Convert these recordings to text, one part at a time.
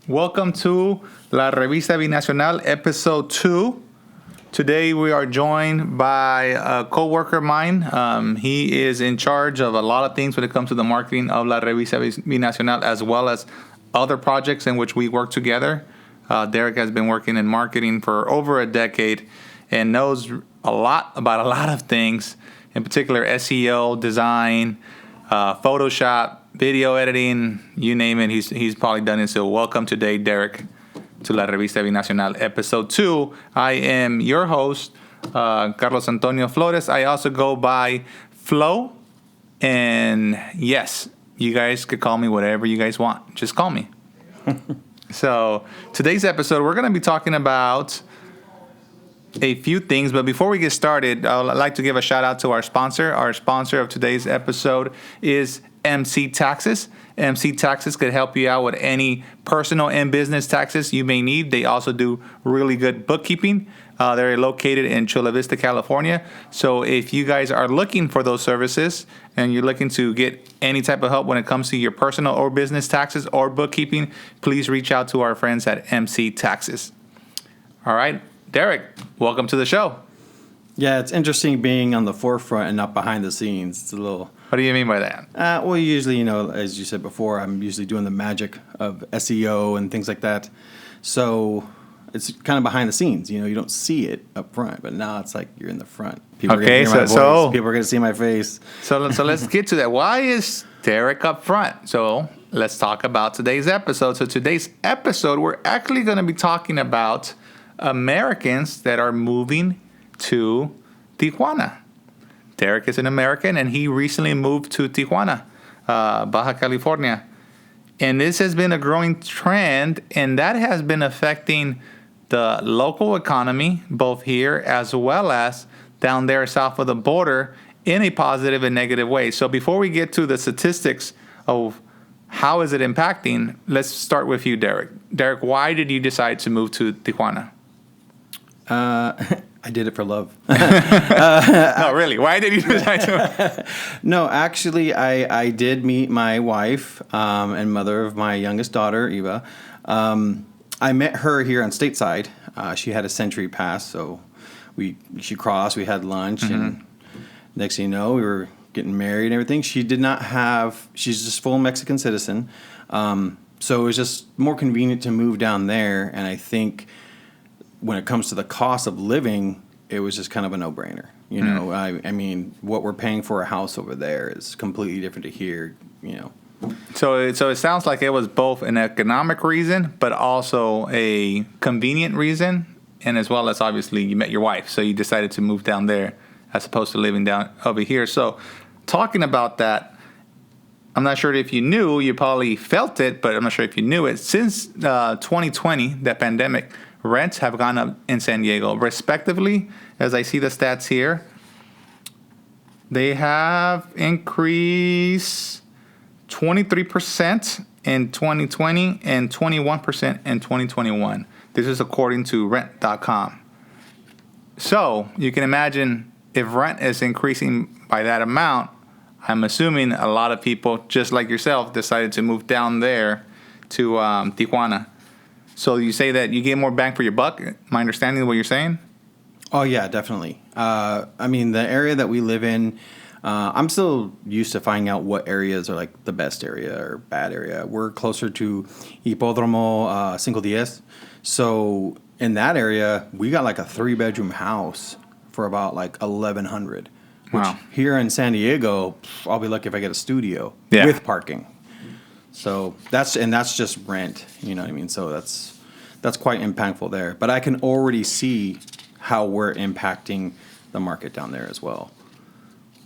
Welcome to La Revista Binacional, episode 2. Today we are joined by a co-worker of mine. He is in charge of a lot of things when it comes to the marketing of La Revista Binacional, as well as other projects in which we work together. Derek has been working in marketing for over a decade and knows a lot about a lot of things, in particular SEO, design, Photoshop, video editing, you name it, he's probably done it. So welcome today, Derek, to La Revista Binacional, episode 2. I am your host, Carlos Antonio Flores. I also go by Flo. And yes, you guys could call me whatever you guys want. Just call me. So today's episode, we're going to be talking about a few things. But before we get started, I'd like to give a shout out to our sponsor. Our sponsor of today's episode is MC Taxes. MC Taxes could help you out with any personal and business taxes you may need. They also do really good bookkeeping. They're located in Chula Vista, California. So if you guys are looking for those services and you're looking to get any type of help when it comes to your personal or business taxes or bookkeeping, please reach out to our friends at MC Taxes. All right, Derek, welcome to the show. Yeah, it's interesting being on the forefront and not behind the scenes. It's a little... What do you mean by that? Well, usually, as you said before, I'm usually doing the magic of SEO and things like that. So it's kind of behind the scenes. You don't see it up front, but now it's like you're in the front. People are going to hear my voice. People are going to see my face. So let's get to that. Why is Derek up front? So let's talk about today's episode. So today's episode, we're actually going to be talking about Americans that are moving to Tijuana. Derek is an American, and he recently moved to Tijuana, Baja California. And this has been a growing trend, and that has been affecting the local economy, both here as well as down there south of the border, in a positive and negative way. So before we get to the statistics of how is it impacting, let's start with you, Derek. Derek, why did you decide to move to Tijuana? I did it for love. No, really. Why did you decide to? No, actually, I did meet my wife and mother of my youngest daughter, Eva. I met her here on Stateside. She had a Century Pass, so she crossed. We had lunch, and next thing you know, we were getting married and everything. She did not have. She's just full Mexican citizen, so it was just more convenient to move down there. And I think, when it comes to the cost of living, it was just kind of a no-brainer. I mean, what we're paying for a house over there is completely different to here, So it sounds like it was both an economic reason, but also a convenient reason, and as well as obviously you met your wife, so you decided to move down there as opposed to living down over here. So talking about that, I'm not sure if you knew, you probably felt it, but I'm not sure if you knew it. Since 2020, the pandemic, rents have gone up in San Diego, respectively. As I see the stats here, they have increased 23% in 2020 and 21% in 2021. This is according to rent.com. So you can imagine if rent is increasing by that amount, I'm assuming a lot of people, just like yourself, decided to move down there to Tijuana. So you say that you get more bang for your buck? My understanding of what you're saying? Oh, yeah, definitely. I mean, the area that we live in, I'm still used to finding out what areas are like the best area or bad area. We're closer to Hipódromo Cinco Diez. So in that area, we got like a 3-bedroom house for about like $1,100. Which here in San Diego, I'll be lucky if I get a studio with parking. So that's just rent, you know what I mean? So that's quite impactful there. But I can already see how we're impacting the market down there as well.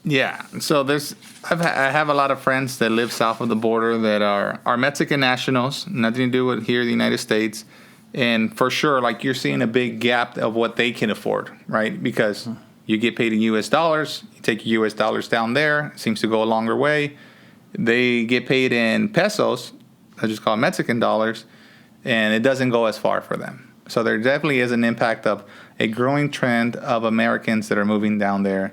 Yeah. So I have a lot of friends that live south of the border that are Mexican nationals, nothing to do with here in the United States. And for sure, like you're seeing a big gap of what they can afford, right? Because you get paid in U.S. dollars, you take your U.S. dollars down there, it seems to go a longer way. They get paid in pesos, I just call it Mexican dollars, and it doesn't go as far for them. So there definitely is an impact of a growing trend of Americans that are moving down there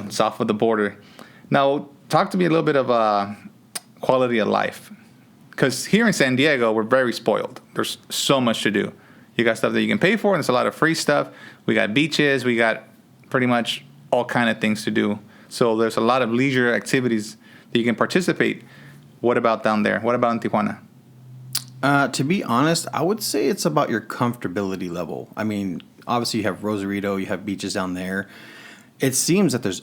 south of the border. Now, talk to me a little bit of quality of life. because here in San Diego, we're very spoiled. There's so much to do. You got stuff that you can pay for, and there's a lot of free stuff. We got beaches. We got pretty much all kind of things to do. So there's a lot of leisure activities that you can participate. What about down there? What about in Tijuana? To be honest, I would say it's about your comfortability level. I mean, obviously you have Rosarito, you have beaches down there. It seems that there's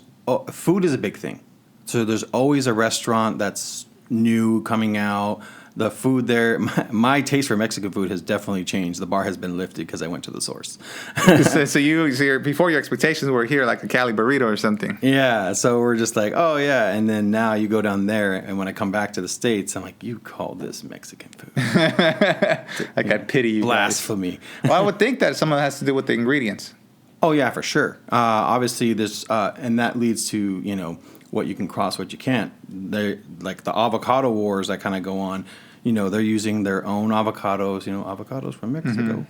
food is a big thing. So there's always a restaurant that's new coming out. The food there, my taste for Mexican food has definitely changed. The bar has been lifted because I went to the source. so before your expectations were here like a Cali burrito or something. Yeah, so we're just like, oh yeah, and then now you go down there, and when I come back to the States, I'm like, you call this Mexican food? Like I pity you. Blasphemy. Well, I would think that some of it has to do with the ingredients. Oh yeah, for sure. Obviously, there's and that leads to what you can cross, what you can't. They like the avocado wars that kind of go on. They're using their own avocados. Avocados from Mexico,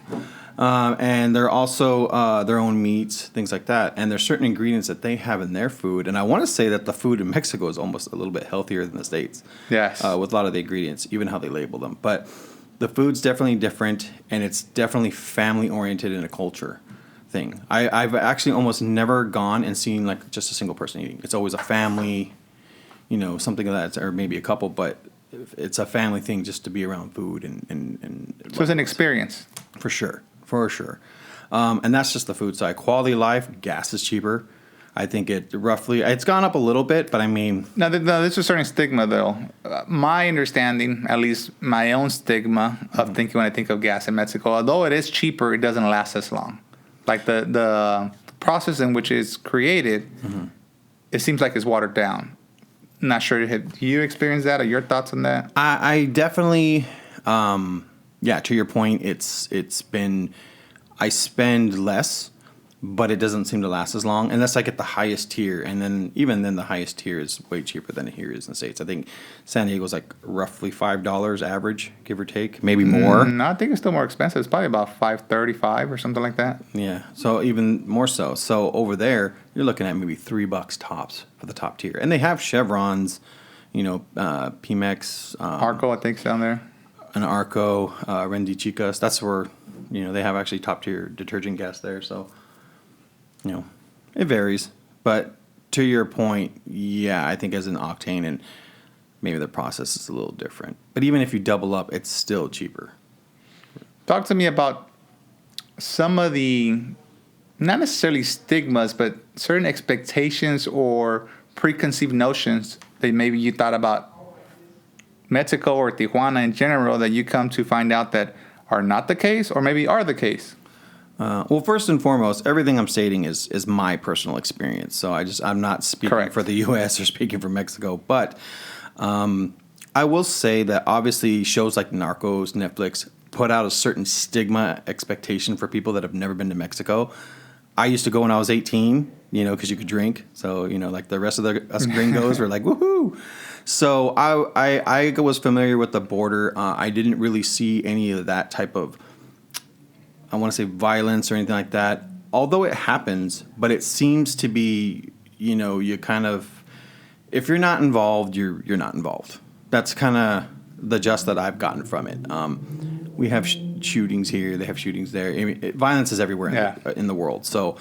and they're also their own meats, things like that. And there's certain ingredients that they have in their food. And I want to say that the food in Mexico is almost a little bit healthier than the States. Yes, with a lot of the ingredients, even how they label them. But the food's definitely different, and it's definitely family oriented in a culture thing. I've actually almost never gone and seen like just a single person eating. It's always a family, something like that, or maybe a couple, but it's a family thing just to be around food and so it's an experience. For sure. And that's just the food side. Quality of life, gas is cheaper. I think it's gone up a little bit, but I mean... No, there's a certain stigma, though. My understanding, at least my own stigma of thinking when I think of gas in Mexico, although it is cheaper, it doesn't last as long. Like the process in which it's created, it seems like it's watered down. Not sure. Have you experienced that, or your thoughts on that? I definitely, to your point, it's been, I spend less, but it doesn't seem to last as long. And that's like at the highest tier. And then even then the highest tier is way cheaper than here is in the States. I think San Diego's like roughly $5 average, give or take, maybe more. No, I think it's still more expensive. It's probably about $5.35 or something like that. Yeah, so even more so. So over there, you're looking at maybe $3 tops for the top tier. And they have Chevrons, Pimex. Arco, I think, is down there. An Arco, Rendi Chicas. That's where, they have actually top tier detergent gas there. So, it varies. But to your point, yeah, I think as an octane and maybe the process is a little different. But even if you double up, it's still cheaper. Talk to me about some of the, not necessarily stigmas, but certain expectations or preconceived notions that maybe you thought about Mexico or Tijuana in general that you come to find out that are not the case or maybe are the case. Well, first and foremost, everything I'm stating is my personal experience. So I'm not speaking Correct. for the U.S. or speaking for Mexico. But I will say that obviously shows like Narcos, Netflix put out a certain stigma expectation for people that have never been to Mexico. I used to go when I was 18, because you could drink. So, like the rest of us gringos were like, woohoo. So I was familiar with the border. I didn't really see any of that type of, I want to say violence or anything like that, although it happens, but it seems to be, you kind of, if you're not involved, you're not involved. That's kind of the gist that I've gotten from it. We have shootings here, they have shootings there. I mean, violence is everywhere in the world. So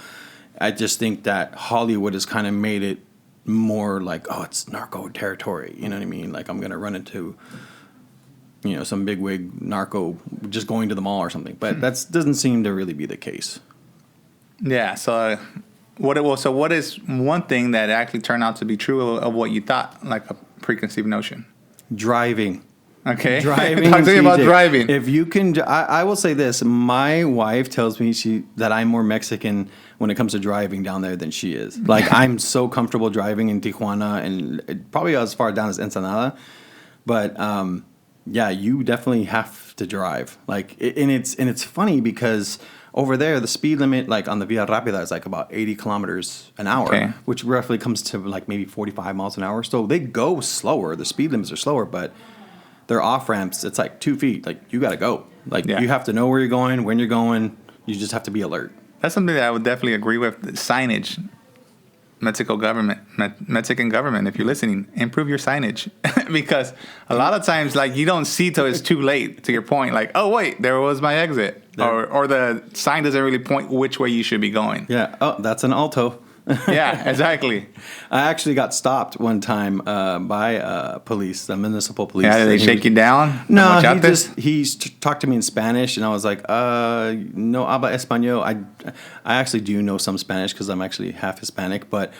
I just think that Hollywood has kind of made it more like, oh, it's narco territory. You know what I mean? Like I'm going to run into some bigwig narco just going to the mall or something. But that doesn't seem to really be the case. Yeah. So what is one thing that actually turned out to be true of what you thought, like a preconceived notion? Driving. Okay. Driving. Talk to me about driving. If you can, I will say this. My wife tells me that I'm more Mexican when it comes to driving down there than she is. Like I'm so comfortable driving in Tijuana and probably as far down as Ensenada. But yeah, you definitely have to drive. Like, and it's funny because over there the speed limit, like on the Via Rápida, is like about 80 kilometers an hour, which roughly comes to like maybe 45 miles an hour. So they go slower. The speed limits are slower, but their off ramps, it's like 2 feet. Like you got to go. Like you have to know where you're going, when you're going. You just have to be alert. That's something that I would definitely agree with. The signage Mexican government, if you're listening, improve your signage because a lot of times, like, you don't see till it's too late. To your point, like, oh wait, there was my exit, or the sign doesn't really point which way you should be going. Yeah. Oh, that's an Alto. Yeah, exactly. I actually got stopped one time by police, the municipal police. Yeah, did they shake you down? No, he talked to me in Spanish, and I was like, no habla español. I actually do know some Spanish because I'm actually half Hispanic, but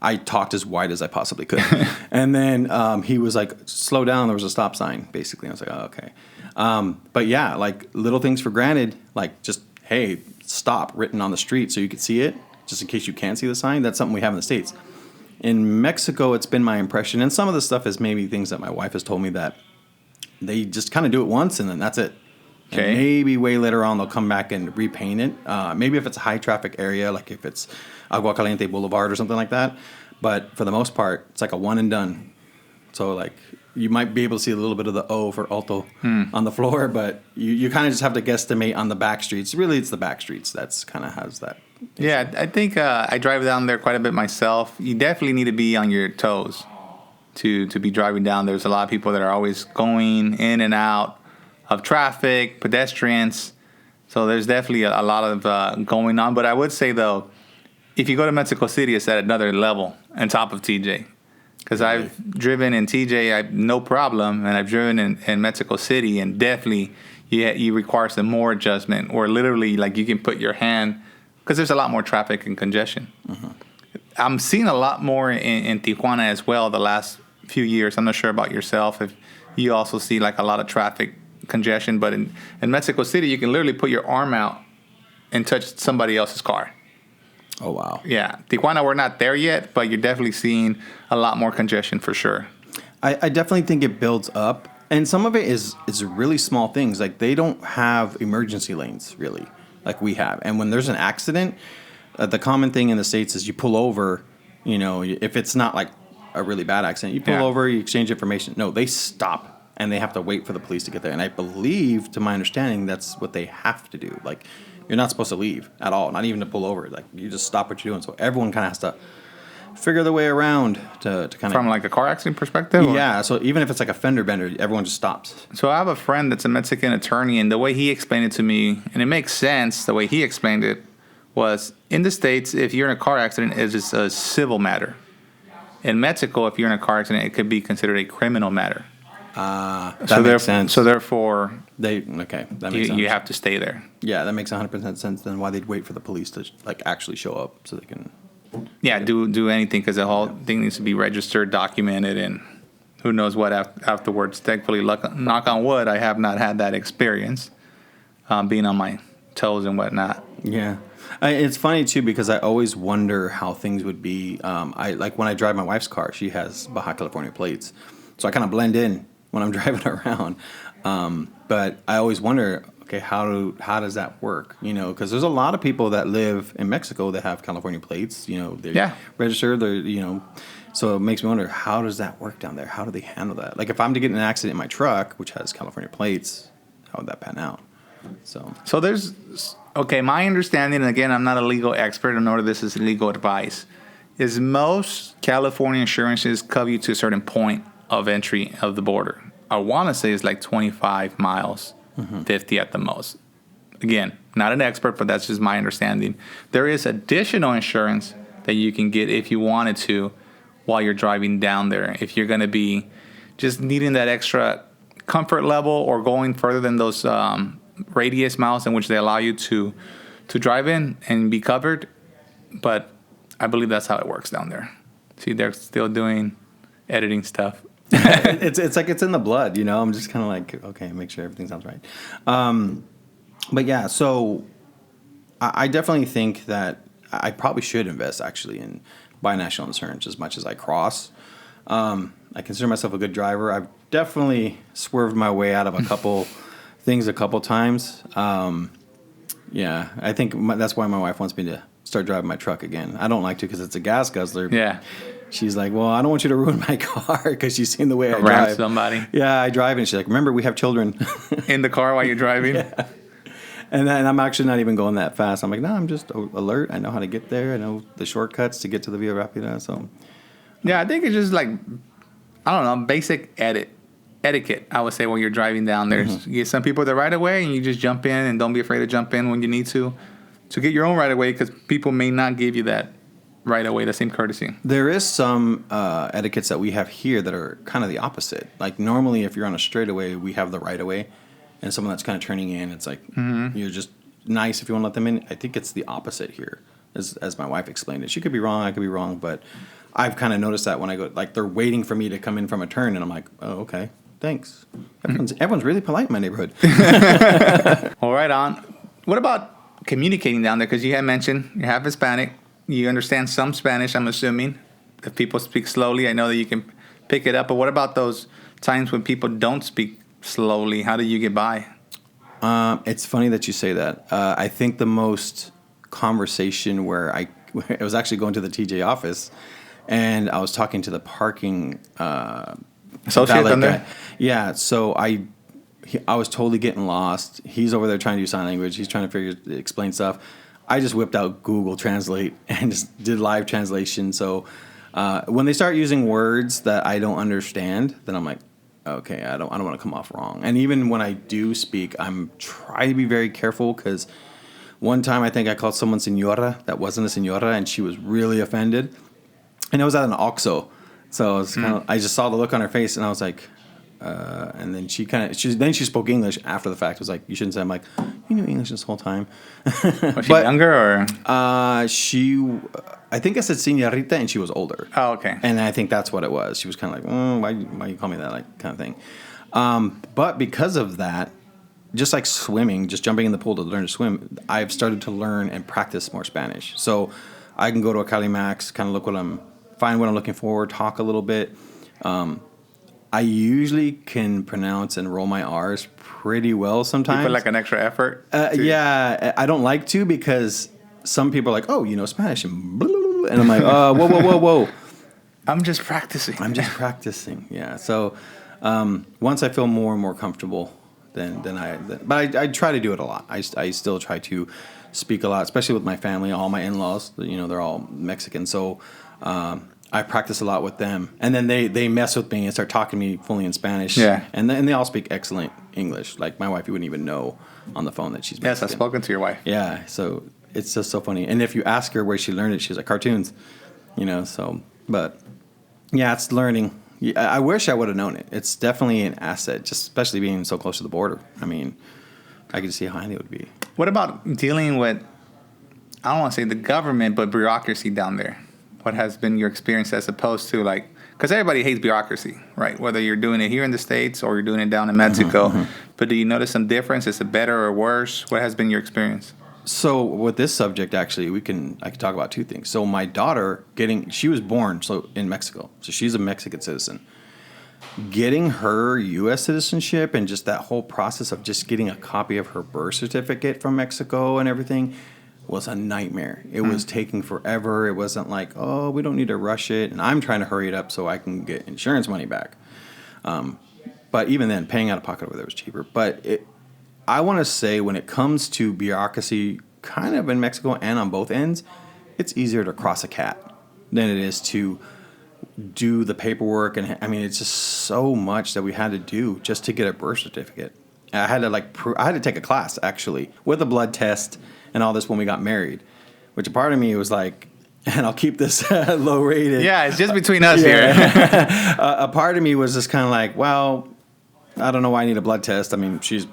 I talked as wide as I possibly could. And then he was like, slow down. There was a stop sign, basically. I was like, oh, okay. But yeah, like little things for granted, like just, hey, stop written on the street so you could see it. Just in case you can't see the sign, that's something we have in the States. In Mexico, it's been my impression, and some of the stuff is maybe things that my wife has told me that they just kind of do it once and then that's it. Okay. And maybe way later on they'll come back and repaint it. Maybe if it's a high traffic area, like if it's Agua Caliente Boulevard or something like that. But for the most part, it's like a one and done. So like you might be able to see a little bit of the O for Alto on the floor, but you kind of just have to guesstimate on the back streets. Really, it's the back streets that's kind of has that. Yeah, I think I drive down there quite a bit myself. You definitely need to be on your toes to be driving down. There's a lot of people that are always going in and out of traffic, pedestrians. So there's definitely a lot of going on. But I would say, though, if you go to Mexico City, it's at another level on top of TJ. Because I've driven in TJ, no problem, and I've driven in Mexico City, and definitely you require some more adjustment, or literally like you can put your hand, because there's a lot more traffic and congestion. Mm-hmm. I'm seeing a lot more in Tijuana as well the last few years. I'm not sure about yourself if you also see like a lot of traffic congestion, but in Mexico City, you can literally put your arm out and touch somebody else's car. Oh, wow. Yeah. Tijuana, we're not there yet, but you're definitely seeing a lot more congestion for sure. I definitely think it builds up. And some of it is really small things. Like they don't have emergency lanes, really, like we have. And when there's an accident, the common thing in the States is you pull over, you know, if it's not like a really bad accident, you pull over, you exchange information. No, they stop and they have to wait for the police to get there. And I believe, to my understanding, that's what they have to do. Like, you're not supposed to leave at all, not even to pull over. Like, you just stop what you're doing. So everyone kind of has to figure their way around to kind of... From like a car accident perspective? Yeah, so even if it's like a fender bender, everyone just stops. So I have a friend that's a Mexican attorney, and the way he explained it to me, and it makes sense, the way he explained it, was in the States, if you're in a car accident, it's just a civil matter. In Mexico, if you're in a car accident, it could be considered a criminal matter. That makes sense. So therefore, that makes sense. You have to stay there. Yeah, that makes 100% sense. Then why they'd wait for the police to like actually show up so they can. Yeah, do anything, because the whole thing needs to be registered, documented, and who knows what afterwards. Thankfully, knock on wood, I have not had that experience, being on my toes and whatnot. Yeah. It's funny, too, because I always wonder how things would be. Like when I drive my wife's car, she has Baja California plates. So I kind of blend in when I'm driving around. But I always wonder, okay, how does that work? You know, because there's a lot of people that live in Mexico that have California plates. You know, they're registered. They're, you know, so it makes me wonder, how does that work down there? How do they handle that? Like if I'm to get in an accident in my truck, which has California plates, how would that pan out? So there's, okay, my understanding, and again, I'm not a legal expert, nor this is legal advice, is most California insurances cover you to a certain point of entry of the border. I want to say it's like 25 miles, 50 at the most. Again, not an expert, but that's just my understanding. There is additional insurance that you can get if you wanted to while you're driving down there. If you're going to be just needing that extra comfort level or going further than those radius miles in which they allow you to drive in and be covered. But I believe that's how it works down there. See, they're still doing editing stuff. It's like it's in the blood, you know. I'm just kind of like, okay, make sure everything sounds right. But yeah, so I definitely think that I probably should invest actually in binational insurance as much as I cross. I consider myself a good driver. I've definitely swerved my way out of a couple things a couple times. Yeah, I think that's why my wife wants me to start driving my truck again. I don't like to because it's a gas guzzler. Yeah. She's like, well, I don't want you to ruin my car because she's seen the way I drive. Somebody. Yeah, I drive, and she's like, remember, we have children. In the car while you're driving? Yeah. And then I'm actually not even going that fast. I'm like, no, I'm just alert. I know how to get there. I know the shortcuts to get to the Via Rápida. So, Yeah, I think it's just like, I don't know, basic etiquette, I would say, when you're driving down there. You get some people the right of way, and you just jump in, and don't be afraid to jump in when you need to get your own right of way, because people may not give you that right away, the same courtesy. there is some etiquettes that we have here that are kind of the opposite. Like normally, if you're on a straightaway, we have the right of way, and someone that's kind of turning in, it's like you're just nice if you want to let them in. I think it's the opposite here, as my wife explained it. She could be wrong, I could be wrong, but I've kind of noticed that when I go, like they're waiting for me to come in from a turn, and I'm like, oh, okay, thanks. Everyone's really polite in my neighborhood. All right, on. What about communicating down there? Because you had mentioned you have Hispanic. You understand some Spanish, I'm assuming. If people speak slowly, I know that you can pick it up. But what about those times when people don't speak slowly? How do you get by? It's funny that you say that. I think the most conversation where I was actually going to the TJ office, and I was talking to the parking Associate down there? Yeah, so I was totally getting lost. He's over there trying to do sign language. He's trying to explain stuff. I just whipped out Google Translate and just did live translation. So when they start using words that I don't understand, then I'm like, okay, I don't want to come off wrong. And even when I do speak, I'm trying to be very careful, because one time I think I called someone señora that wasn't a señora, and she was really offended. And it was at an OXXO. So it's kind of, I just saw the look on her face, and I was like, and then she spoke English after the fact. It was like, you shouldn't say. I'm like, you knew English this whole time. Was she younger, or? I think I said señorita, and she was older. Oh, okay. And I think that's what it was. She was kind of like, why you call me that, like, kind of thing. But because of that, just like swimming, just jumping in the pool to learn to swim, I've started to learn and practice more Spanish. So I can go to a Calimax, kind of find what I'm looking for, talk a little bit. I usually can pronounce and roll my R's pretty well sometimes. You put like an extra effort? Yeah, I don't like to, because some people are like, oh, you know Spanish, and blah, blah, blah. And I'm like, whoa. I'm just practicing. Yeah. So once I feel more and more comfortable, but I try to do it a lot. I still try to speak a lot, especially with my family, all my in-laws. You know, they're all Mexican, so I practice a lot with them, and then they mess with me and start talking to me fully in Spanish. Yeah, and they all speak excellent English. Like my wife, you wouldn't even know on the phone that she's Mexican. Yes, I've spoken to your wife. Yeah, so it's just so funny. And if you ask her where she learned it, she's like, cartoons, you know. So, but yeah, it's learning. I wish I would have known it. It's definitely an asset, just especially being so close to the border. I mean, I could see how handy it would be. What about dealing with, I don't want to say the government, but bureaucracy down there? What has been your experience as opposed to, like, because everybody hates bureaucracy, right? Whether you're doing it here in the States or you're doing it down in Mexico. But do you notice some difference? Is it better or worse? What has been your experience? So with this subject, actually, I can talk about two things. So my daughter she was born in Mexico, so she's a Mexican citizen. Getting her U.S. citizenship and just that whole process of just getting a copy of her birth certificate from Mexico and everything was a nightmare. It was taking forever. It wasn't like, oh, we don't need to rush it, and I'm trying to hurry it up so I can get insurance money back. But even then, paying out of pocket over there was cheaper. But I want to say when it comes to bureaucracy, kind of in Mexico and on both ends, it's easier to cross a cat than it is to do the paperwork. And I mean, it's just so much that we had to do just to get a birth certificate. I had to I had to take a class actually with a blood test and all this when we got married, which a part of me was like, and I'll keep this low rated. Yeah, it's just between us here. A part of me was just kind of like, well, I don't know why I need a blood test. I mean, she's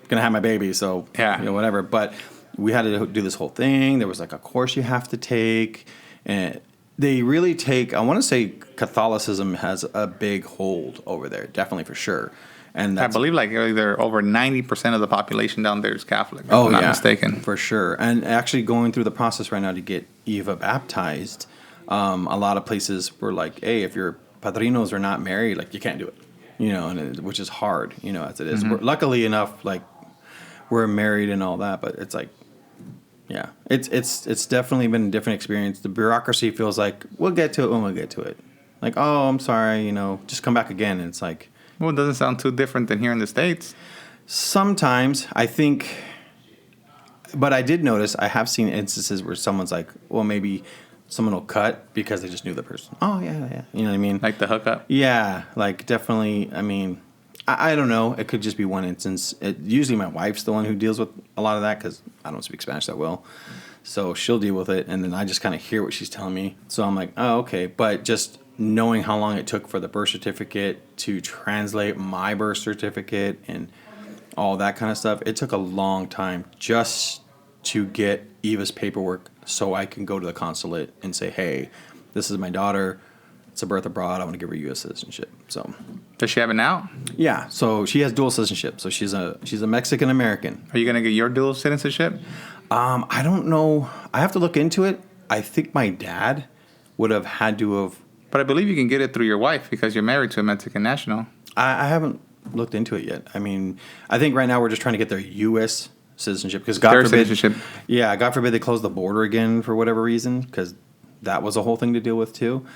gonna have my baby, so yeah, you know, whatever. But we had to do this whole thing. There was like a course you have to take, and they really take. I want to say Catholicism has a big hold over there, definitely for sure. And I believe like they're over 90% of the population down there is Catholic. If I'm not mistaken, for sure. And actually going through the process right now to get Eva baptized, a lot of places were like, hey, if your padrinos are not married, like you can't do it, you know, which is hard, you know, as it is. Mm-hmm. Luckily enough, like we're married and all that, but it's like, yeah, it's definitely been a different experience. The bureaucracy feels like we'll get to it when we'll get to it. Like, oh, I'm sorry, you know, just come back again. And it's like, well, it doesn't sound too different than here in the States. Sometimes I think But I did notice, I have seen instances where someone's like, well, maybe someone will cut because they just knew the person. Oh, yeah, yeah. You know what I mean? Like the hookup? Yeah, like definitely. I mean, I don't know. It could just be one instance. Usually my wife's the one who deals with a lot of that because I don't speak Spanish that well. So she'll deal with it, and then I just kind of hear what she's telling me. So I'm like, oh, okay. But just knowing how long it took for the birth certificate to translate my birth certificate and all that kind of stuff, it took a long time just to get Eva's paperwork so I can go to the consulate and say, hey, this is my daughter. It's a birth abroad. I want to give her U.S. citizenship. So, Does she have it now? yeah. So she has dual citizenship. So she's a Mexican American. Are you going to get your dual citizenship? I don't know. I have to look into it. I think my dad would have had to have. But I believe you can get it through your wife because you're married to a Mexican national. I haven't looked into it yet. I mean, I think right now we're just trying to get their U.S. citizenship because God Their forbid. citizenship. Yeah, God forbid they close the border again for whatever reason because that was a whole thing to deal with too.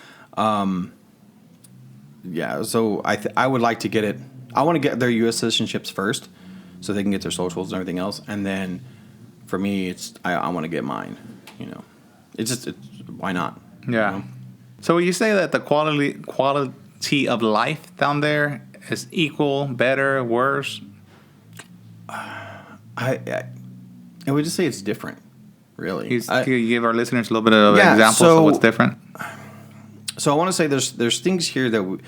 Yeah, so I would like to get it. I want to get their U.S. citizenships first, so they can get their socials and everything else, and then for me, I want to get mine. You know, it's why not? Yeah. You know? So you say that the quality of life down there is equal, better, worse? I would just say it's different, really. Can you give our listeners a little bit of Yeah, examples so- of what's different? So I want to say there's things here that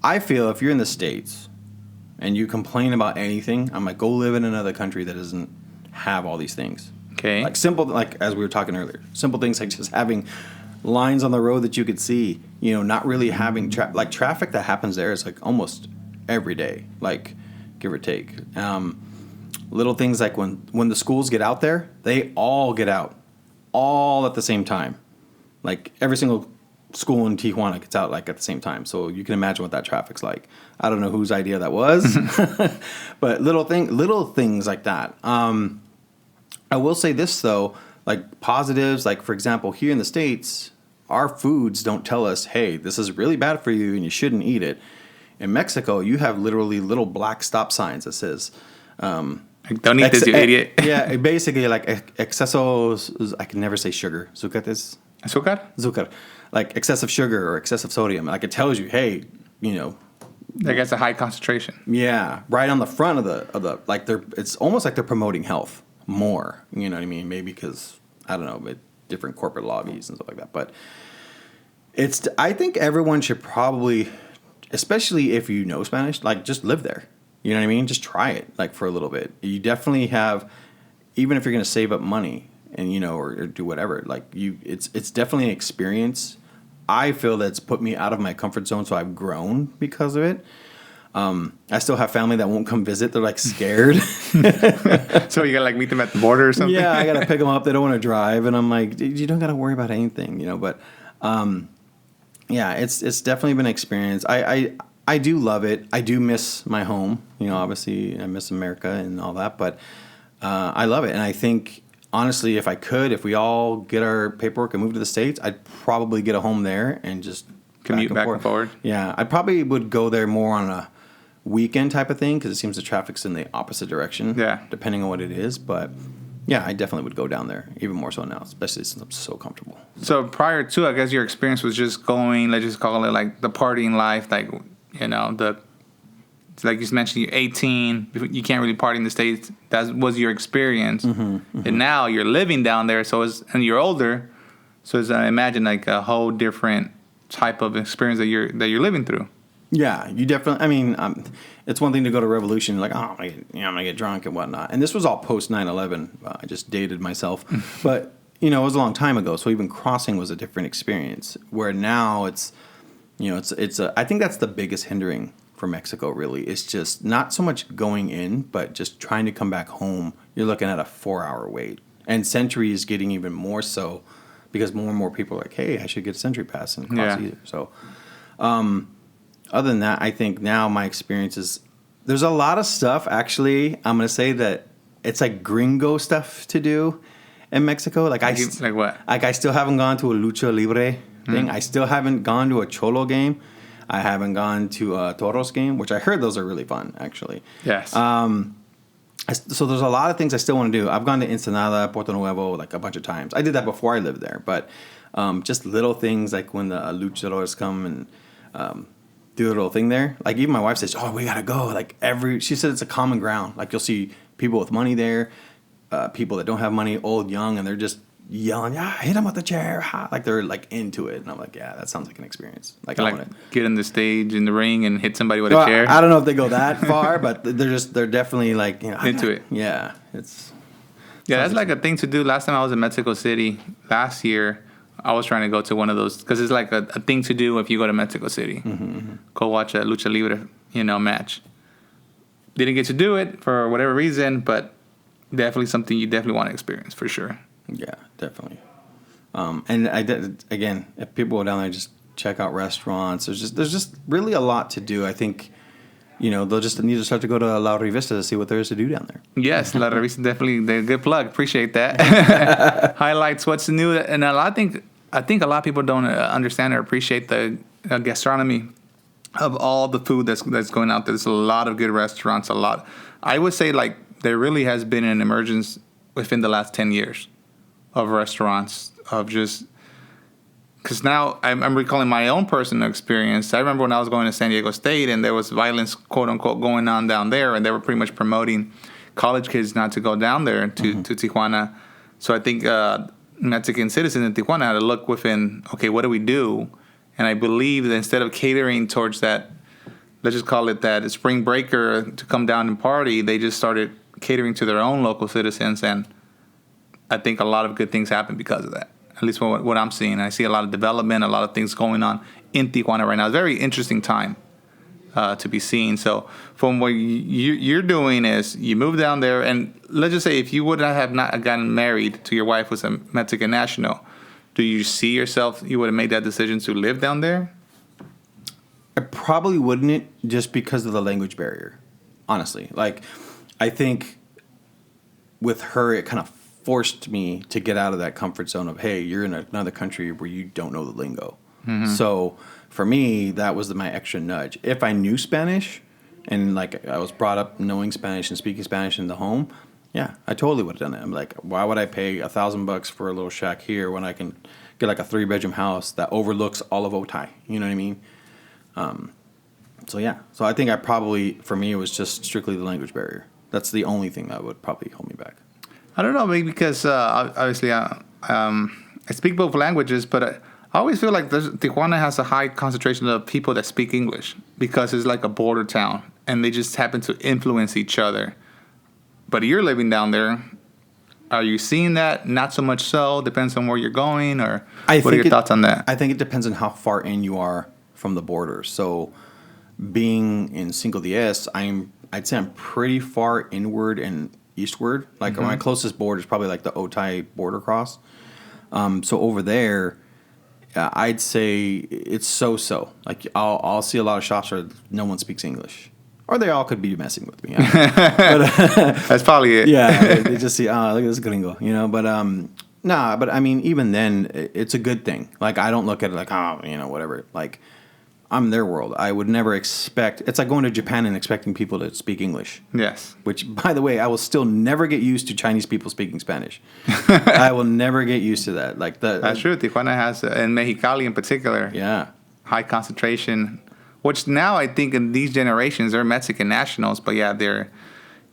I feel if you're in the States and you complain about anything, I'm like, go live in another country that doesn't have all these things. Okay. Like simple, like as we were talking earlier, simple things like just having lines on the road that you could see, you know, not really having traffic that happens there is like almost every day, like give or take. Little things like when the schools get out there, they all get out all at the same time. Like every single school in Tijuana gets out like at the same time. So you can imagine what that traffic's like. I don't know whose idea that was, but little things like that. I will say this though, like positives, like for example, here in the States, our foods don't tell us, hey, this is really bad for you and you shouldn't eat it. In Mexico, you have literally little black stop signs that says, don't eat this, you idiot. yeah, basically like exceso, I can never say sugar. Zucates? Azúcar? Like excessive sugar or excessive sodium. Like it tells you, hey, you know. I guess a high concentration. Yeah, right on the front of the like it's almost like they're promoting health more. You know what I mean? Maybe because I don't know, but different corporate lobbies and stuff like that. But I think everyone should probably, especially if you know Spanish, like just live there. You know what I mean? Just try it like for a little bit. You definitely have, even if you're going to save up money and you know or do whatever, like it's definitely an experience. I feel that's put me out of my comfort zone, so I've grown because of it. I still have family that won't come visit. They're like scared. So you gotta like meet them at the border or something? Yeah, I gotta pick them up. They don't want to drive, and I'm like, you don't gotta worry about anything, you know. But yeah, it's definitely been an experience. I do love it. I do miss my home. You know, obviously I miss America and all that, but I love it. And I think honestly, if we all get our paperwork and move to the States, I'd probably get a home there and just commute back and forward. Yeah, I probably would go there more on a weekend type of thing because it seems the traffic's in the opposite direction. Yeah, depending on what it is, but yeah, I definitely would go down there even more so now, especially since I'm so comfortable. So prior to, I guess your experience was just going, let's just call it like the partying life, like you know like you mentioned, you're 18, you can't really party in the States. That was your experience, and now you're living down there. And you're older, so I imagine like a whole different type of experience that you're living through. Yeah, you definitely. I mean, it's one thing to go to Revolution, like, oh, I'm gonna get drunk and whatnot. And this was all post 9/11. I just dated myself, but you know, it was a long time ago. So even crossing was a different experience. Where now it's, you know, I think that's the biggest hindering for Mexico. Really, it's just not so much going in, but just trying to come back home. You're looking at a 4-hour wait, and Century is getting even more so because more and more people are like, hey, I should get a Century Pass and cross either. So. Other than that, I think now my experience is there's a lot of stuff, actually, I'm going to say that it's like gringo stuff to do in Mexico. Like what? Like I still haven't gone to a lucha libre thing. I still haven't gone to a cholo game. I haven't gone to a toros game, which I heard those are really fun, actually. Yes. So there's a lot of things I still want to do. I've gone to Ensenada, Puerto Nuevo, like a bunch of times. I did that before I lived there, but just little things like when the luchadores come and do a little thing there. Like even my wife says, "Oh, we gotta go." Like she said it's a common ground. Like you'll see people with money there, people that don't have money, old, young, and they're just yelling, "Yeah, hit him with the chair!" Like they're like into it, and I'm like, "Yeah, that sounds like an experience." Like I want to get on the stage in the ring and hit somebody with a chair. I don't know if they go that far, but they're definitely like into it. Yeah, that's like a thing to do. Last time I was in Mexico City last year, I was trying to go to one of those because it's like a thing to do if you go to Mexico City. Go watch a lucha libre, match. Didn't get to do it for whatever reason, but definitely something you definitely want to experience for sure. Yeah, definitely. And I did again. If people go down there, just check out restaurants. There's just really a lot to do. I think, they'll just need to start to go to La Revista to see what there is to do down there. Yes, La Revista definitely. They're a good plug. Appreciate that. Highlights what's new, and I think a lot of people don't understand or appreciate the gastronomy of all the food that's going out there. There's a lot of good restaurants. I would say like there really has been an emergence within the last 10 years. Of restaurants, of just because now I'm recalling my own personal experience. I remember when I was going to San Diego State and there was violence, quote unquote, going on down there, and they were pretty much promoting college kids not to go down there to Tijuana. So I think Mexican citizens in Tijuana had to look within, okay, what do we do? And I believe that instead of catering towards that, let's just call it that spring breaker to come down and party, they just started catering to their own local citizens, and I think a lot of good things happen because of that. At least what I'm seeing. I see a lot of development, a lot of things going on in Tijuana right now. It's a very interesting time to be seen. So from what you're doing is you move down there, and let's just say if you would not have gotten married to your wife who's a Mexican national, do you see yourself, you would have made that decision to live down there? I probably wouldn't, just because of the language barrier, honestly. Like, I think with her, it kind of forced me to get out of that comfort zone of, hey, you're in another country where you don't know the lingo. So for me, that was my extra nudge. If I knew Spanish and like I was brought up knowing Spanish and speaking Spanish in the home, yeah, I totally would have done it. I'm like, why would I pay $1,000 for a little shack here when I can get like a 3-bedroom house that overlooks all of Otay? You know what I mean? So I think for me, it was just strictly the language barrier. That's the only thing that would probably hold me back. I don't know, maybe because obviously I speak both languages, but I always feel like Tijuana has a high concentration of people that speak English because it's like a border town, and they just happen to influence each other. But you're living down there. Are you seeing that? Not so much so. Depends on where you're going, or what are your thoughts on that? I think it depends on how far in you are from the border. So being in Cinco Diez, I'd say I'm pretty far inward and eastward. Like my closest border is probably like the Otay border cross. So over there, I'd say it's so. Like I'll see a lot of shops where no one speaks English, or they all could be messing with me. That's probably it. Yeah, they just see, oh, look at this gringo, But but I mean, even then, it's a good thing. Like I don't look at it like, oh, whatever. Like I'm in their world. I would never expect. It's like going to Japan and expecting people to speak English. Yes. Which, by the way, I will still never get used to Chinese people speaking Spanish. I will never get used to that. That's true. Tijuana has, and Mexicali in particular. Yeah. High concentration. Which now I think in these generations they're Mexican nationals, but yeah, they're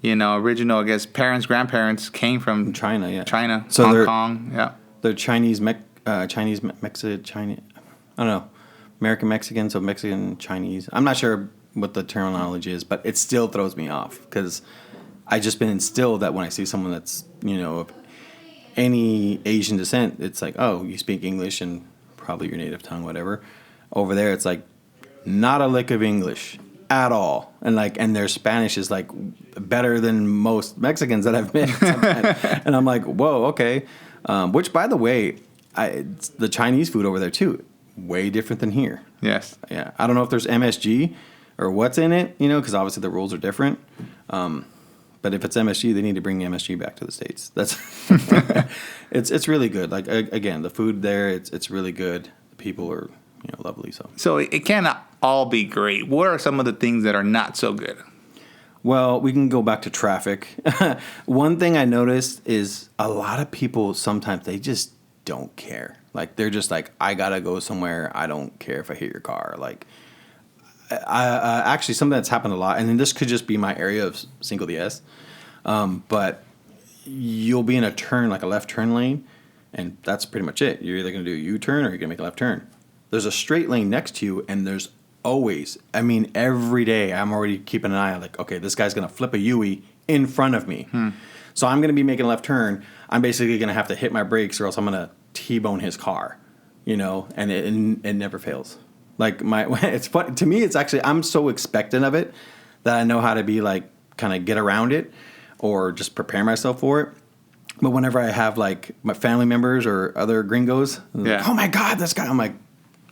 original. I guess grandparents came from China. Yeah. China, so Hong Kong. Yeah. They're Chinese, Mexican. I don't know. American Mexican, so Mexican Chinese. I'm not sure what the terminology is, but it still throws me off because I just been instilled that when I see someone that's of any Asian descent, it's like, oh, you speak English and probably your native tongue, whatever. Over there, it's like not a lick of English at all, and their Spanish is like better than most Mexicans that I've met. And I'm like, whoa, okay. Which, by the way, the Chinese food over there too. Way different than here. Yes. Yeah. I don't know if there's MSG or what's in it, because obviously the rules are different. But if it's MSG, they need to bring the MSG back to the States. That's it's really good. Like again, the food there, it's really good. The people are lovely. So it cannot all be great. What are some of the things that are not so good? Well, we can go back to traffic. One thing I noticed is a lot of people sometimes they just don't care. Like they're just like, I gotta go somewhere. I don't care if I hit your car. Like, I actually something that's happened a lot, and then this could just be my area of Cinco Diez. But you'll be in a turn, like a left turn lane, and that's pretty much it. You're either gonna do a U-turn or you're gonna make a left turn. There's a straight lane next to you, and there's always, I mean, every day I'm already keeping an eye on, like, okay, this guy's going to flip a Yui in front of me. So I'm going to be making a left turn. I'm basically going to have to hit my brakes or else I'm going to T-bone his car, you know, and it never fails. Like, it's fun. To me, it's actually, I'm so expectant of it that I know how to be, like, kind of get around it or just prepare myself for it. But whenever I have, like, my family members or other gringos, like, oh, my God, this guy, I'm like,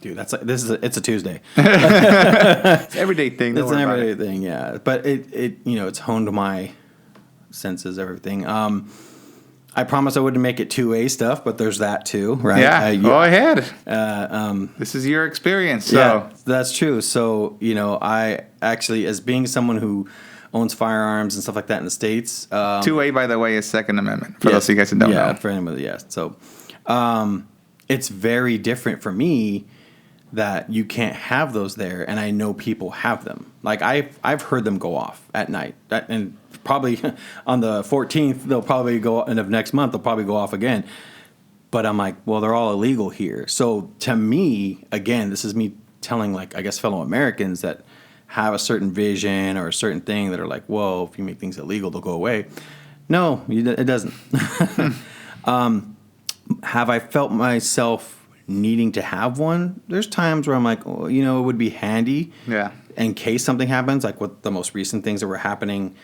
dude, that's like it's a Tuesday. It's an everyday thing. It's an everyday thing, yeah. But it you know, it's honed my senses, everything. I promised I wouldn't make it 2A stuff, but there's that too, right? Yeah, go ahead. This is your experience, so. Yeah, that's true. So, you know, I actually, as being someone who owns firearms and stuff like that in the States. 2A, by the way, is Second Amendment, for those of you guys that don't know. Yeah, for anyone, yes. So, it's very different for me that you can't have those there, and I know people have them. Like I've heard them go off at night, and probably on the 14th they'll probably go, and of next month they'll probably go off again. But I'm like, well, they're all illegal here. So to me, again, this is me telling, like, I guess fellow Americans that have a certain vision or a certain thing that are like, whoa, if you make things illegal, they'll go away. No, it doesn't. Have I felt myself needing to have one? There's times where I'm like, oh, you know, it would be handy, in case something happens, like with the most recent things that were happening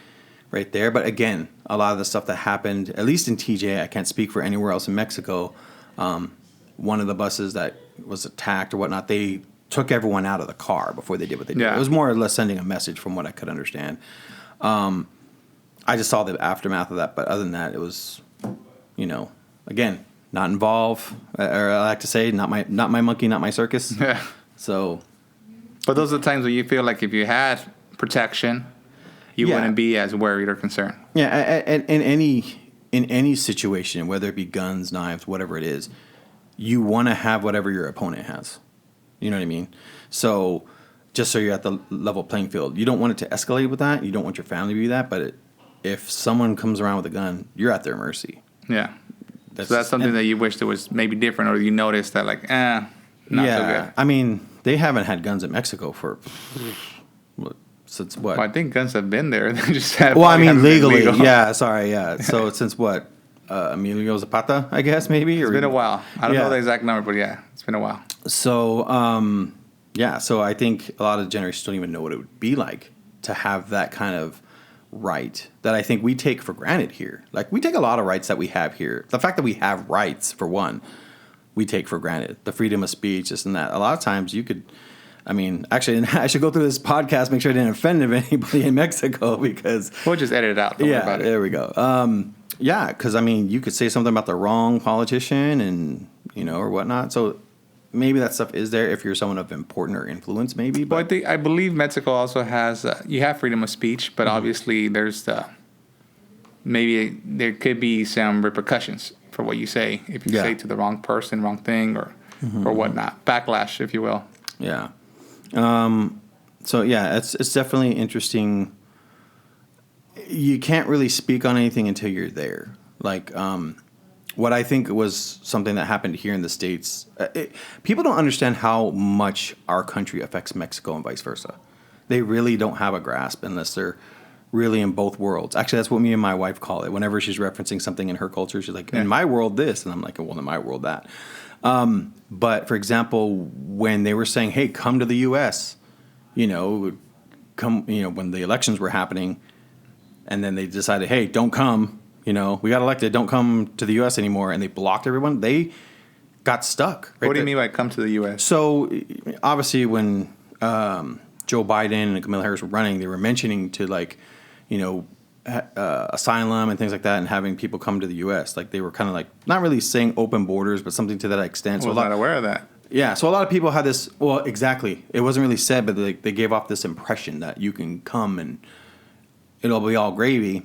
right there. But again, a lot of the stuff that happened, at least in TJ, I can't speak for anywhere else in Mexico. One of the buses that was attacked or whatnot, they took everyone out of the car before they did what they did. It was more or less sending a message, from what I could understand. I just saw the aftermath of that, but other than that, it was, you know, again, not involved, or I like to say, not my monkey, not my circus. Yeah. So, but those are the times where you feel like if you had protection, you wouldn't be as worried or concerned. Yeah, in any situation, whether it be guns, knives, whatever it is, you want to have whatever your opponent has. You know what I mean? So, just so you're at the level playing field, you don't want it to escalate with that. You don't want your family to be that. But if someone comes around with a gun, you're at their mercy. Yeah. So that's something that you wish that was maybe different, or you noticed that, like, not so good. I mean, they haven't had guns in Mexico since what? Well, I think guns have been there. They just have. Well, I mean, legally, yeah. Sorry, yeah. So since what? Emilio Zapata, I guess, maybe. It's been a while. I don't know the exact number, but yeah, it's been a while. So, so I think a lot of generations don't even know what it would be like to have that kind of right that I think we take for granted here. Like, we take a lot of rights that we have here. The fact that we have rights, for one, we take for granted. The freedom of speech, this and that. A lot of times you could, I mean, actually, I should go through this podcast, make sure I didn't offend anybody in Mexico, because... We'll just edit it out. Don't worry about it. There we go. Yeah, because, I mean, you could say something about the wrong politician and, you know, or whatnot. So maybe that stuff is there if you're someone of importance or influence, maybe. But well, I believe Mexico also has, you have freedom of speech, but obviously there's maybe there could be some repercussions for what you say if you say to the wrong person, wrong thing, or whatnot. Backlash, if you will. Yeah. So, yeah, it's definitely interesting. You can't really speak on anything until you're there. Like, what I think was something that happened here in the States, people don't understand how much our country affects Mexico and vice versa. They really don't have a grasp unless they're really in both worlds. Actually, that's what me and my wife call it. Whenever she's referencing something in her culture, she's like, in my world, this. And I'm like, well, in my world, that. But, for example, when they were saying, hey, come to the U.S., when the elections were happening, and then they decided, hey, don't come. We got elected. Don't come to the U.S. anymore. And they blocked everyone. They got stuck. What do you mean by come to the U.S.? So, obviously, when Joe Biden and Kamala Harris were running, they were mentioning to, asylum and things like that, and having people come to the U.S. Like, they were kind of like, not really saying open borders, but something to that extent. I was not aware of that. Yeah, so a lot of people had this, well, exactly. It wasn't really said, but they gave off this impression that you can come and it'll be all gravy.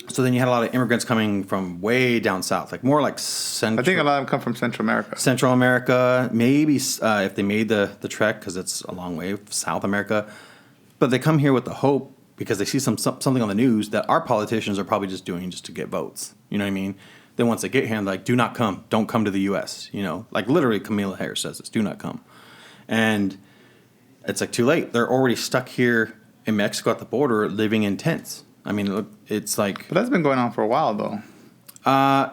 So then you had a lot of immigrants coming from way down south, like more like Central. I think a lot of them come from Central America. Central America, maybe if they made the trek, because it's a long way, South America. But they come here with the hope, because they see something on the news that our politicians are probably just doing just to get votes. You know what I mean? Then once they get here, they're like, do not come. Don't come to the U.S. You know, like literally Kamala Harris says this, do not come. And it's like too late. They're already stuck here in Mexico at the border living in tents. I mean, it's like... But that's been going on for a while, though.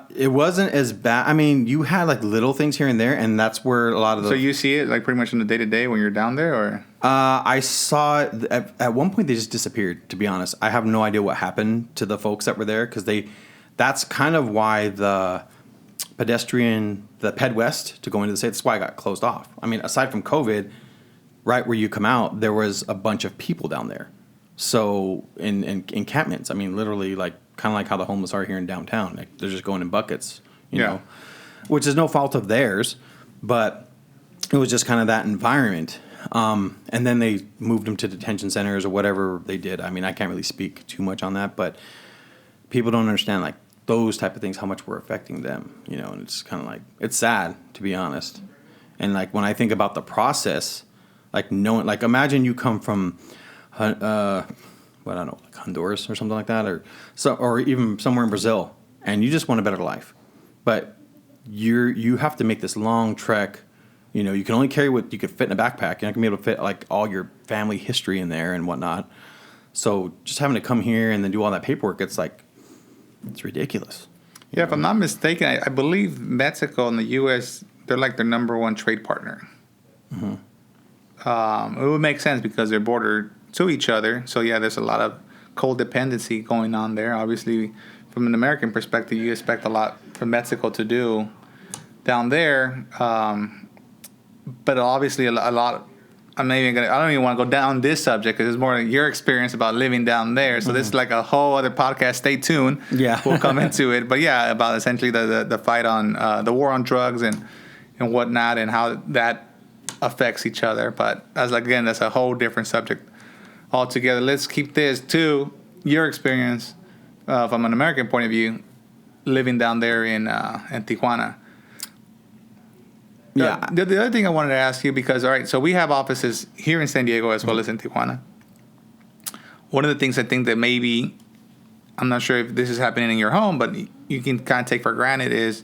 It wasn't as bad. I mean, you had like little things here and there, and that's where a lot of the... So you see it like pretty much in the day-to-day when you're down there, or...? I saw it... At one point, they just disappeared, to be honest. I have no idea what happened to the folks that were there, because that's kind of why the Ped West to go into the state, that's why it got closed off. I mean, aside from COVID, right where you come out, there was a bunch of people down there. So in encampments, I mean, literally, like kind of like how the homeless are here in downtown. Like, they're just going in buckets, you know, which is no fault of theirs, but it was just kind of that environment. And then they moved them to detention centers or whatever they did. I mean, I can't really speak too much on that, but people don't understand like those type of things, how much we're affecting them, you know. And it's kind of like, it's sad, to be honest. And like when I think about the process, like knowing, like imagine you come from I don't know, like Honduras or something like that, or even somewhere in Brazil, and you just want a better life, but you have to make this long trek. You know, you can only carry what you could fit in a backpack. You're not gonna be able to fit like all your family history in there and whatnot. So just having to come here and then do all that paperwork, it's ridiculous. Yeah, if I'm not mistaken, I believe Mexico and the U.S., they're like their number one trade partner. Mm-hmm. It would make sense because they're bordered to each other. So, yeah, there's a lot of codependency going on there. Obviously, from an American perspective, you expect a lot from Mexico to do down there. But obviously, a lot... I don't even want to go down this subject because it's more your experience about living down there. So this is like a whole other podcast. Stay tuned. Yeah. We'll come into it. But, yeah, about essentially the fight on the war on drugs and whatnot and how that affects each other. But, again, that's a whole different subject altogether. Let's keep this to your experience from an American point of view, living down there in Tijuana. Yeah. The other thing I wanted to ask you, because, all right, so we have offices here in San Diego as well as in Tijuana. One of the things I think that maybe, I'm not sure if this is happening in your home, but you can kind of take for granted is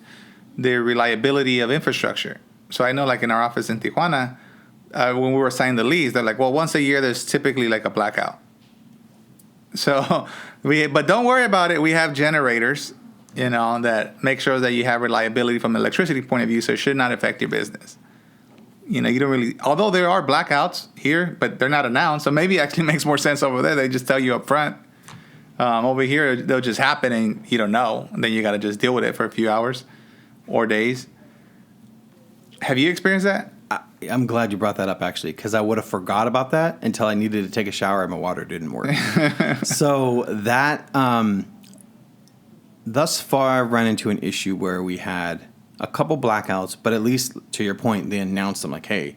the reliability of infrastructure. So I know, like, in our office in Tijuana, when we were signing the lease, they're like, well, once a year, there's typically like a blackout. So, but don't worry about it. We have generators, you know, that make sure that you have reliability from an electricity point of view, so it should not affect your business. You know, you don't really, although there are blackouts here, but they're not announced, so maybe it actually makes more sense over there. They just tell you up front. Over here, they'll just happen and you don't know. And then you got to just deal with it for a few hours or days. Have you experienced that? I'm glad you brought that up, actually, because I would have forgot about that until I needed to take a shower and my water didn't work. So that, thus far, I've run into an issue where we had a couple blackouts, but at least, to your point, they announced them like, hey,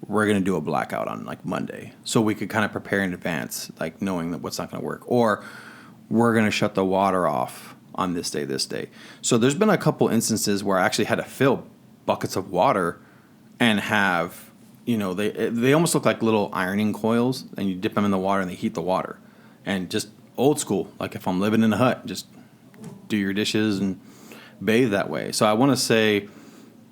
we're going to do a blackout on like Monday. So we could kind of prepare in advance, like knowing that what's not going to work. Or we're going to shut the water off on this day. So there's been a couple instances where I actually had to fill buckets of water and have, you know, they almost look like little ironing coils, and you dip them in the water and they heat the water. And just old school, like if I'm living in a hut, just do your dishes and bathe that way. So I want to say,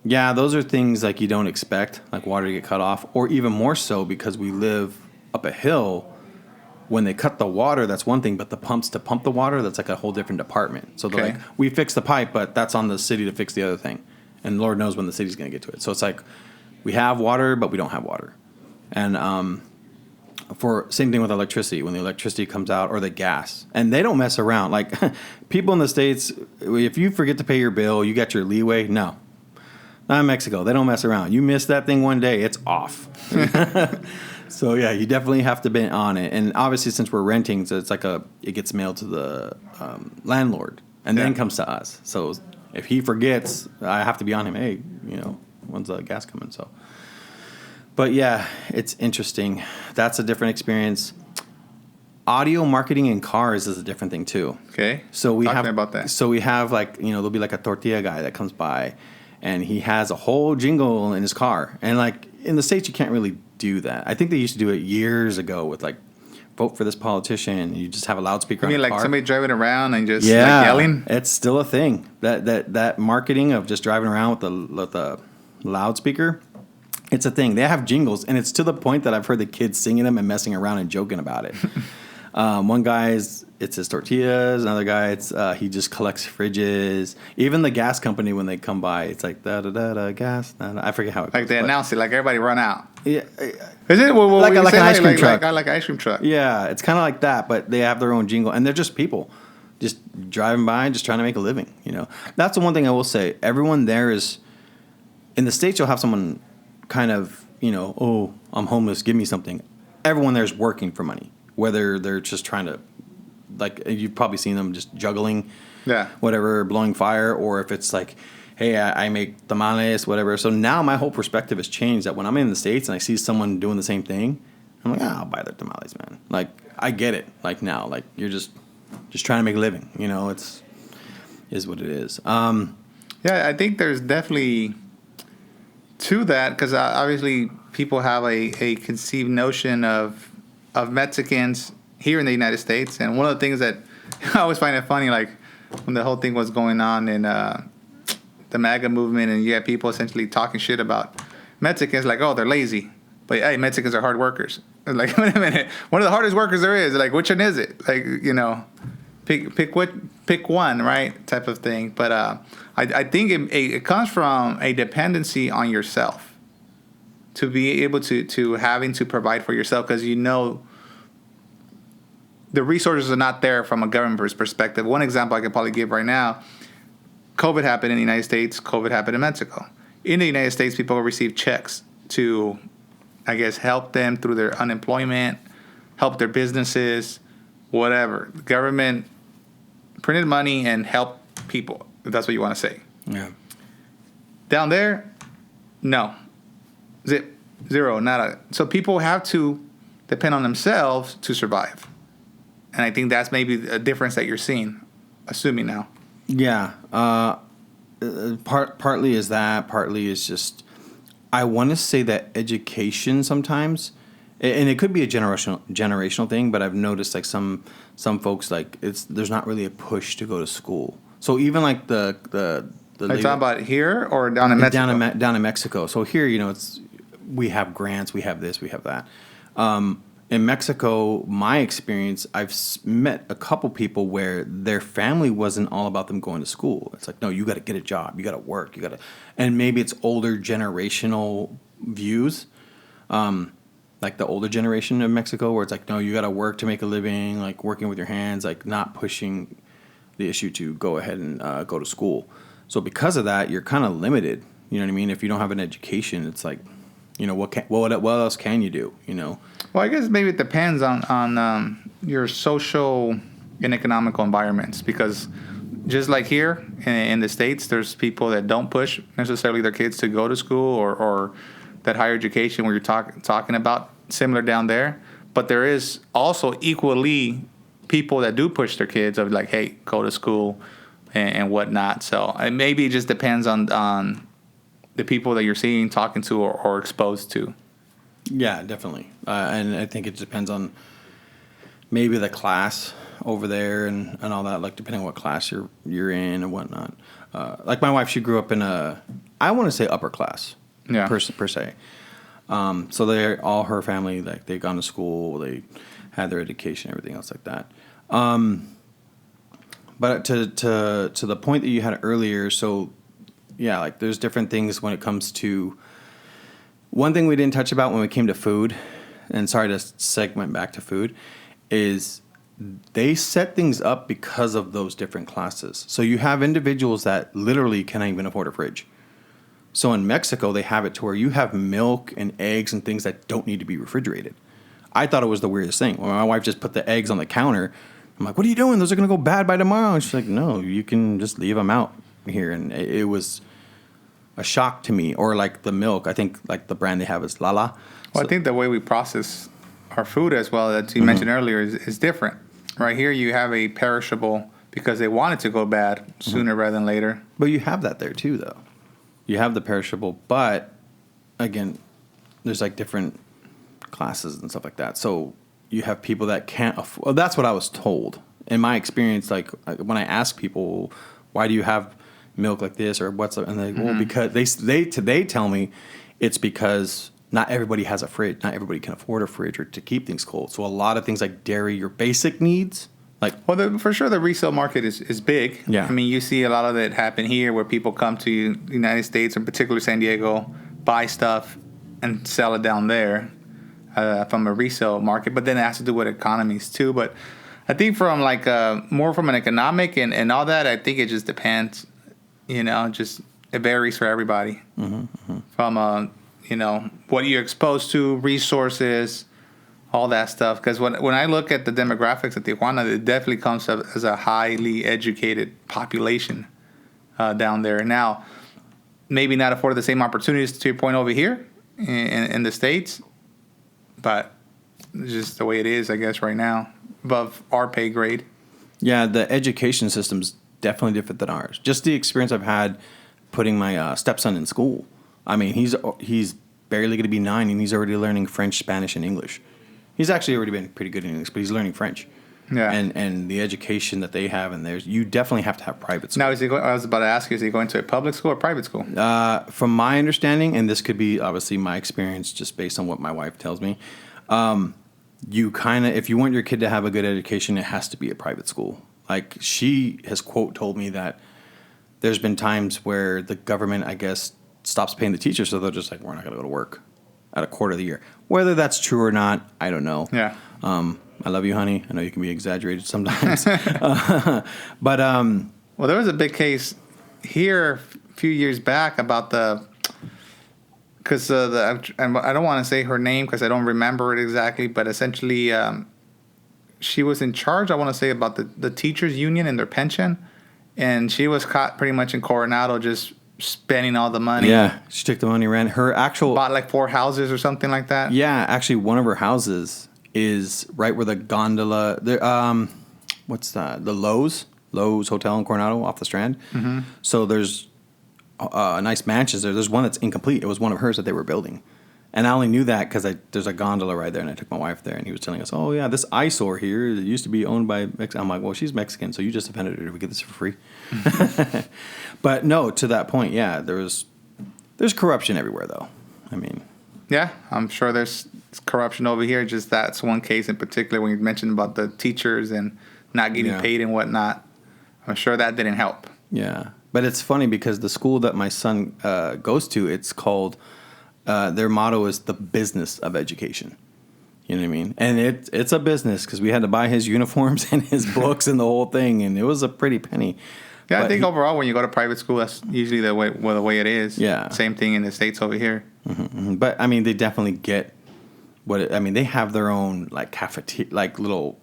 yeah, those are things like you don't expect, like water to get cut off, or even more so because we live up a hill. When they cut the water, that's one thing, but the pumps to pump the water, that's like a whole different department. So they're like, we fixed the pipe, but that's on the city to fix the other thing. And Lord knows when the city's going to get to it. So it's like, we have water, but we don't have water. And for same thing with electricity, when the electricity comes out, or the gas. And they don't mess around. Like, people in the States, if you forget to pay your bill, you got your leeway. No. Not in Mexico. They don't mess around. You miss that thing one day, it's off. So, yeah, you definitely have to be on it. And obviously, since we're renting, so it's like it gets mailed to the landlord and then comes to us. So if he forgets, I have to be on him. Hey, you know, when's the gas coming? So, but yeah, it's interesting. That's a different experience. Audio marketing in cars is a different thing too. Okay. So we Talk to have me about that. So we have like, there'll be like a tortilla guy that comes by, and he has a whole jingle in his car. And like in the States, you can't really do that. I think they used to do it years ago with like, vote for this politician. You just have a loudspeaker. I mean, on the like car. somebody driving around and just like yelling. It's still a thing. That marketing of just driving around with the loudspeaker. It's a thing. They have jingles, and it's to the point that I've heard the kids singing them and messing around and joking about it. One guy's, it's his tortillas. Another guy, it's he just collects fridges. Even the gas company, when they come by, it's like da-da-da-da, gas. Da-da. I forget how it Like goes, they announce it, like everybody run out. Yeah, Is it? Well, like an ice cream truck. Like an ice cream truck. yeah, it's kind of like that, but they have their own jingle, and they're just people. Just driving by, just trying to make a living, That's the one thing I will say. Everyone there is, in the States, you'll have someone kind of, oh, I'm homeless, give me something. Everyone there is working for money. Whether they're just trying to, like, you've probably seen them just juggling, whatever, blowing fire, or if it's like, hey, I make tamales, whatever. So now my whole perspective has changed that when I'm in the States and I see someone doing the same thing, I'm like, I'll buy their tamales, man. Like, I get it. Like, now, like, you're just trying to make a living, it's is what it is. Yeah, I think there's definitely to that, because obviously people have a conceived notion of Mexicans here in the United States, and one of the things that I always find it funny, like when the whole thing was going on in the MAGA movement, and you had people essentially talking shit about Mexicans, like, oh, they're lazy, but hey, Mexicans are hard workers. Like, wait a minute, one of the hardest workers there is. Like, which one is it? Like, pick one, right? Type of thing. But I think it comes from a dependency on yourself to be able to having to provide for yourself, because the resources are not there from a government's perspective. One example I could probably give right now: COVID happened in the United States. COVID happened in Mexico. In the United States, people receive checks to, I guess, help them through their unemployment, help their businesses, whatever. The government printed money and helped people, if that's what you want to say. Yeah. Down there, no. Zero, nada. So people have to depend on themselves to survive. And I think that's maybe a difference that you're seeing, assuming now. Yeah. Partly is that, partly is just, I want to say that education sometimes, and it could be a generational thing, but I've noticed like some folks, like there's not really a push to go to school. So even like the Are you talking about here or down in Mexico? Down in Mexico. So here, we have grants, we have this, we have that. In Mexico, my experience, I've met a couple people where their family wasn't all about them going to school. It's like, no, you got to get a job, you got to work, and maybe it's older generational views, like the older generation of Mexico, where it's like, no, you got to work to make a living, like working with your hands, like not pushing the issue to go ahead and go to school. So because of that, you're kind of limited. You know what I mean? If you don't have an education, it's like, what else can you do? Well, I guess maybe it depends on your social and economical environments, because just like here in the States, there's people that don't push necessarily their kids to go to school or that higher education where you're talking about, similar down there. But there is also equally people that do push their kids of like, hey, go to school and whatnot. So maybe it just depends on the people that you're seeing, talking to, or exposed to. Yeah, definitely. And I think it depends on maybe the class over there and all that, like depending on what class you're in and whatnot. Like my wife, she grew up in I want to say upper class, per se. So all her family, like they've gone to school, they had their education, everything else like that. But to the point that you had earlier, so yeah, like there's different things when it comes to. One thing we didn't touch about when we came to food, and sorry to segment back to food, is they set things up because of those different classes. So you have individuals that literally cannot even afford a fridge. So in Mexico, they have it to where you have milk and eggs and things that don't need to be refrigerated. I thought it was the weirdest thing. When my wife just put the eggs on the counter, I'm like, what are you doing? Those are going to go bad by tomorrow. And she's like, no, you can just leave them out here. And it was a shock to me. Or like the milk, I think like the brand they have is Lala. Well, I think the way we process our food as well that you mentioned earlier is different. Right here, you have a perishable because they want it to go bad sooner rather than later. But you have that there too, though. You have the perishable, but again, there's like different classes and stuff like that. So you have people that can't afford. Well, that's what I was told in my experience. Like when I ask people, why do you have milk like this or what's up, and they well, because they tell me it's because not everybody has a fridge. Not everybody can afford a fridge or to keep things cold. So a lot of things like dairy, your basic needs. Like, well, for sure, the resale market is big. Yeah. I mean, you see a lot of it happen here where people come to the United States, in particular San Diego, buy stuff and sell it down there from a resale market. But then it has to do with economies too. But I think from like more from an economic and all that, I think it just depends. Just it varies for everybody. From what you're exposed to, resources, all that stuff. Because when I look at the demographics of Tijuana, it definitely comes up as a highly educated population down there. Now, maybe not afforded the same opportunities to your point over here in the States, but it's just the way it is, I guess, right now, above our pay grade. Yeah, the education system's definitely different than ours. Just the experience I've had putting my stepson in school. I mean, he's barely going to be 9, and he's already learning French, Spanish, and English. He's actually already been pretty good in English, but he's learning French. Yeah. And the education that they have in there, you definitely have to have private school. Now, I was about to ask you, is he going to a public school or private school? From my understanding, and this could be obviously my experience just based on what my wife tells me, if you want your kid to have a good education, it has to be a private school. Like she has, quote, told me that there's been times where the government, I guess, stops paying the teachers, so they're just like, we're not going to go to work at a quarter of the year. Whether that's true or not, I don't know. Yeah. I love you, honey. I know you can be exaggerated sometimes. But well, there was a big case here a few years back about because I don't want to say her name because I don't remember it exactly, but essentially she was in charge, I want to say, about the teachers union and their pension, and she was caught pretty much in Coronado just spending all the money. Yeah, she took the money, ran her actual bought like 4 houses or something like that. Yeah, actually, one of her houses is right where the gondola. What's that? The Lowe's Hotel in Coronado off the Strand. Mm-hmm. So there's nice mansions there. There's one that's incomplete. It was one of hers that they were building, and I only knew that because there's a gondola right there, and I took my wife there, and he was telling us, "Oh yeah, this eyesore here that used to be owned by Mexican." I'm like, "Well, she's Mexican, so you just offended her. Did we get this for free?" But no, to that point, yeah, there's corruption everywhere, though. I mean, yeah, I'm sure there's corruption over here. Just that's one case in particular when you mentioned about the teachers and not getting paid and whatnot. I'm sure that didn't help. Yeah, but it's funny because the school that my son goes to, it's called. Their motto is the business of education. You know what I mean? And it's a business because we had to buy his uniforms and his books and the whole thing, and it was a pretty penny. Yeah, but I think overall when you go to private school, that's usually the way it is. Yeah. Same thing in the States over here. Mm-hmm, mm-hmm. But I mean, they definitely get they have their own like little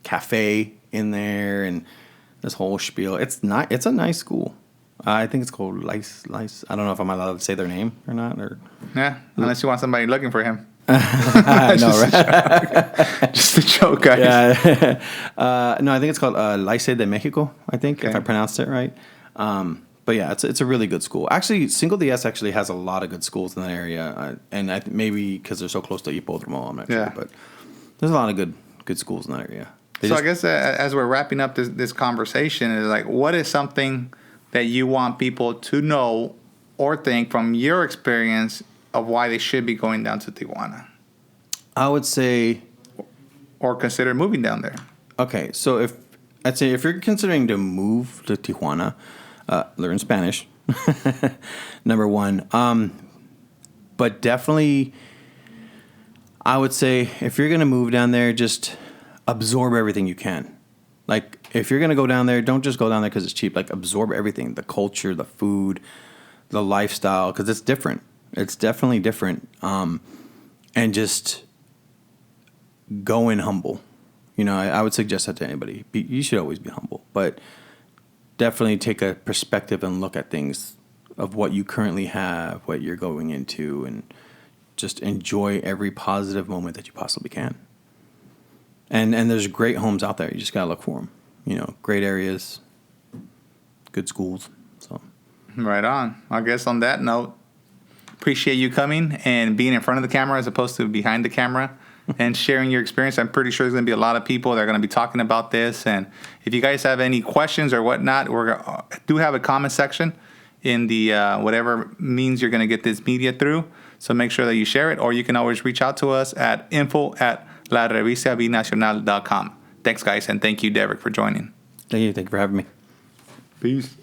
cafe in there and this whole spiel. It's a nice school. I think it's called Lice. I don't know if I'm allowed to say their name or not. Or yeah, unless you want somebody looking for him. No, right? Just a joke, guys. Yeah. No, I think it's called Lice de Mexico, I think, if I pronounced it right. But yeah, it's a really good school. Actually, Cinco de Mayo actually has a lot of good schools in that area. And maybe because they're so close to Hipódromo, I'm not sure. But there's a lot of good schools in that area. I guess as we're wrapping up this conversation, is like, what is something that you want people to know or think from your experience of why they should be going down to Tijuana? I would say... Or consider moving down there. Okay, so if you're considering to move to Tijuana, learn Spanish, number one. But definitely, I would say if you're going to move down there, just absorb everything you can. Like, if you're going to go down there, don't just go down there because it's cheap. Like, absorb everything, the culture, the food, the lifestyle, because it's different. It's definitely different. And just go in humble. You know, I would suggest that to anybody. You should always be humble. But definitely take a perspective and look at things of what you currently have, what you're going into, and just enjoy every positive moment that you possibly can. And there's great homes out there. You just got to look for them. You know, great areas, good schools. So, Right on. I guess on that note, appreciate you coming and being in front of the camera as opposed to behind the camera and sharing your experience. I'm pretty sure there's going to be a lot of people that are going to be talking about this. And if you guys have any questions or whatnot, we do have a comment section in the whatever means you're going to get this media through. So make sure that you share it, or you can always reach out to us at info@larevistabinacional.com. Thanks, guys, and thank you, Derek, for joining. thank you for having me. Peace.